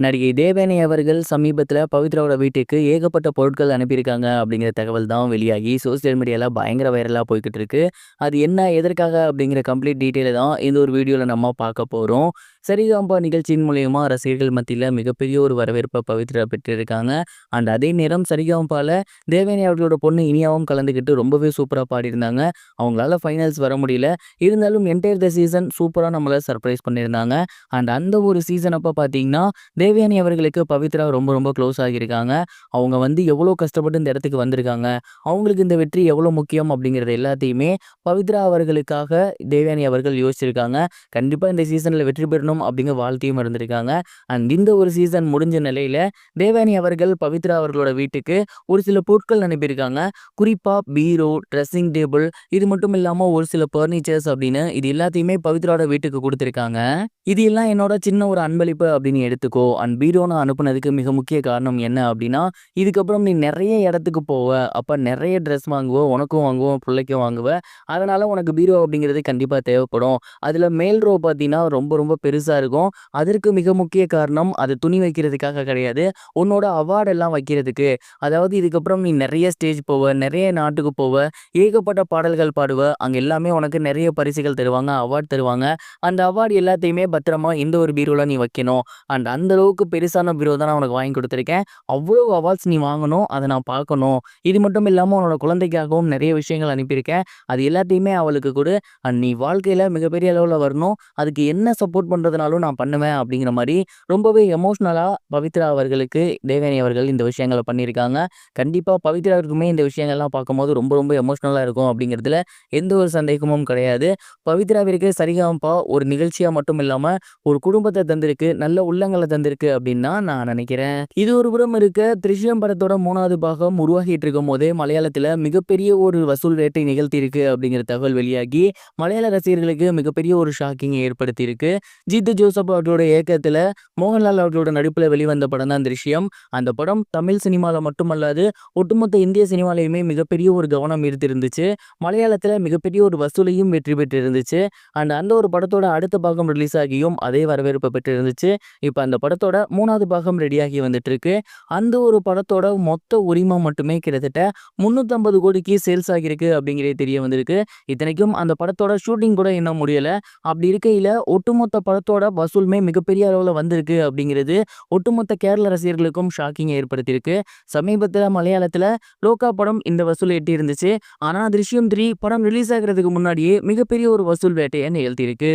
நடிகை தேவயானி அவர்கள் சமீபத்தில பவித்ராவோட வீட்டுக்கு ஏகப்பட்ட பொருட்கள் அனுப்பியிருக்காங்க அப்படிங்கிற தகவல் தான் வெளியாகி சோசியல் மீடியால பயங்கர வைரலா போய்க்கிட்டு இருக்கு. அது என்ன, எதற்காக அப்படிங்கிற கம்ப்ளீட் டீட்டெயில தான் இந்த ஒரு வீடியோல நம்ம பார்க்க போறோம். சரிகமபா நிகழ்ச்சியின் மூலியமா ரசிகர்கள் மத்தியில மிகப்பெரிய ஒரு வரவேற்ப பவித்ரா பெற்றிருக்காங்க. அண்ட் அதே நேரம் சரிகமபால தேவயானி அவர்களோட பொண்ணு இனியாவும் கலந்துக்கிட்டு ரொம்பவே சூப்பரா பாடியிருந்தாங்க. அவங்களால ஃபைனல்ஸ் வர முடியல. இருந்தாலும் என்டையர் த சீசன் சூப்பரா நம்மள சர்ப்ரைஸ் பண்ணியிருந்தாங்க. அண்ட் அந்த ஒரு சீசன் அப்ப பார்த்தீங்கன்னா தேவயானி அவர்களுக்கு பவித்ரா ரொம்ப ரொம்ப க்ளோஸ் ஆகியிருக்காங்க. அவங்க வந்து எவ்வளோ கஷ்டப்பட்டு இந்த இடத்துக்கு வந்திருக்காங்க. அவங்களுக்கு இந்த வெற்றி எவ்வளோ முக்கியம் அப்படிங்கிறது எல்லாத்தையுமே பவித்ரா அவர்களுக்காக தேவயானி அவர்கள் யோசிச்சிருக்காங்க. கண்டிப்பா இந்த சீசன்ல வெற்றி பெறணும் அப்படிங்கிற வாழ்த்தையும் இருந்திருக்காங்க. அண்ட் இந்த ஒரு சீசன் முடிஞ்ச நிலையில தேவயானி அவர்கள் பவித்ரா அவர்களோட வீட்டுக்கு ஒரு சில பொருட்கள் அனுப்பியிருக்காங்க. குறிப்பா பீரோ, ட்ரெஸ்ஸிங் டேபிள், இது மட்டும் இல்லாம ஒரு சில ஃபர்னிச்சர்ஸ் அப்படின்னு இது எல்லாத்தையுமே பவித்ராவோட வீட்டுக்கு குடுத்திருக்காங்க. இது எல்லாம் என்னோட சின்ன ஒரு அன்பளிப்பு அப்படின்னு எடுத்துக்கோ. அண்ட் பீரோ நான் அனுப்புனதுக்கு மிக முக்கிய காரணம் என்ன அப்படின்னா, இதுக்கப்புறம் நீ நெறைய இடத்துக்கு போவ. அப்ப நெறைய ட்ரெஸ் வாங்குவ. உனக்கும் வாங்குவ, புள்ளைக்கும் வாங்குவ. அதனால உனக்கு பீரோ அப்படிங்கிறது கண்டிப்பா தேவைப்படும். அதுல மேல் ரோ பார்த்தீங்கன்னா ரொம்ப ரொம்ப பெருசா இருக்கும். அதற்கு மிக முக்கிய காரணம் அது துணி வைக்கிறதுக்காக கிடையாது. உன்னோட அவார்ட் எல்லாம் வைக்கிறதுக்கு. அதாவது இதுக்கப்புறம் நீ நெறைய ஸ்டேஜ் போவ, நெறைய நாட்டுக்கு போவ, ஏகப்பட்ட பாடல்கள் பாடுவ. அங்க எல்லாமே உனக்கு நெறைய பரிசுகள் தருவாங்க, அவார்ட் தருவாங்க. அந்த அவார்ட் எல்லாத்தையுமே பத்திரமா இந்த ஒரு பீரோல நீ வைக்கணும். அண்ட் அந்த அளவுக்கு பெருசான பீரோ தான் நான் உனக்கு வாங்கி கொடுத்துருக்கேன். அவ்வளோ அவார்ட்ஸ் நீ வாங்கணும். அதை நான் பார்க்கணும். இது மட்டும் இல்லாம உன்னோட குழந்தைக்காகவும் நிறைய விஷயங்கள் அனுப்பியிருக்கேன். அது எல்லாத்தையுமே அவளுக்கு கொடு. அண்ட் நீ வாழ்க்கையில மிகப்பெரிய அளவுல வரணும். அதுக்கு என்ன சப்போர்ட் பண்றதுனாலும் நான் பண்ணுவேன் அப்படிங்கிற மாரி ரொம்பவே எமோஷனலா பவித்ரா அவர்களுக்கு தேவயானி அவர்கள் இந்த விஷயங்கள பண்ணியிருக்காங்க. கண்டிப்பா பவித்ராவுக்குமே இந்த விஷயங்கள்லாம் பார்க்கும்போது ரொம்ப ரொம்ப எமோஷனலா இருக்கும் அப்படிங்கிறதுல எந்த ஒரு சந்தேகமும் கிடையாது. பவித்ராவிற்கு சரிகமபா ஒரு நிகழ்ச்சியா மட்டும் இல்லாம ஒரு குடும்பத்த தந்திருக்கு. நல்ல உள்ளங்கள தந்திருக்கு அப்படின்னு தான் நான் நினைக்கிறேன். இது ஒரு புறம் இருக்க, "திருஷ்யம்" படத்தோட 3வது பாகம் உருவாகிட்டு இருக்கும்போதே மலையாளத்தில மிகப்பெரிய ஒரு வசூல் ரேட்டை நிகழ்த்தியிருக்கு அப்படிங்கிற தகவல் வெளியாகி, மலையாள ரசிகர்களுக்கு மிகப்பெரிய ஒரு ஷாக்கிங்கை ஏற்படுத்தியிருக்கு. ஜீத்து ஜோசப் அவர்களோட இயக்கத்தில மோகன்லால் அவர்களோட நடிப்பில வெளிவந்த படம் தான் "திருஷ்யம்". அந்த படம் தமிழ் சினிமால மட்டுமல்லாது, ஒட்டுமொத்த இந்திய சினிமாலயுமே மிகப்பெரிய ஒரு கவனம் ஈர்த்திருந்துச்சு. மலையாளத்தில மிகப்பெரிய ஒரு வசூலையும் வெற்றி பெற்றிருந்துச்சு. அண்ட் அந்த ஒரு படத்தோட அடுத்த பாகம் ரிலீஸ் ஆகியும் அதே வரவேற்பு பெற்றிருந்துச்சு. இப்ப அந்த படத்தோட 3வது பாகம் ரெடியாகி வந்துட்டு இருக்கு. அந்த ஒரு படத்தோட மொத்த உரிமம் மட்டுமே கிட்டத்தட்ட 350 கோடிக்கு சேல்ஸ் ஆகியிருக்கு அப்படிங்கிறதே தெரிய வந்திருக்கு. இத்தனைக்கும் அந்த படத்தோட ஷூட்டிங் கூட இன்னும் முடியல. அப்படி இருக்கையில ஒட்டுமொத்த படத்தோட வசூலுமே மிகப்பெரிய அளவுல வந்திருக்கு அப்படிங்கிறது ஒட்டுமொத்த கேரள ரசிகர்களுக்கும் ஷாக்கிங்கை ஏற்படுத்தியிருக்கு. சமீபத்தில மலையாளத்தில லோகா படம் இந்த வசூல் எட்டி இருந்துச்சு. ஆனா "திருஷ்யம் 3" படம் ரிலீஸ் ஆகுறதுக்கு முன்னாடியே மிகப்பெரிய ஒரு வசூல் வேட்டைய நிகழ்த்தியிருக்கு.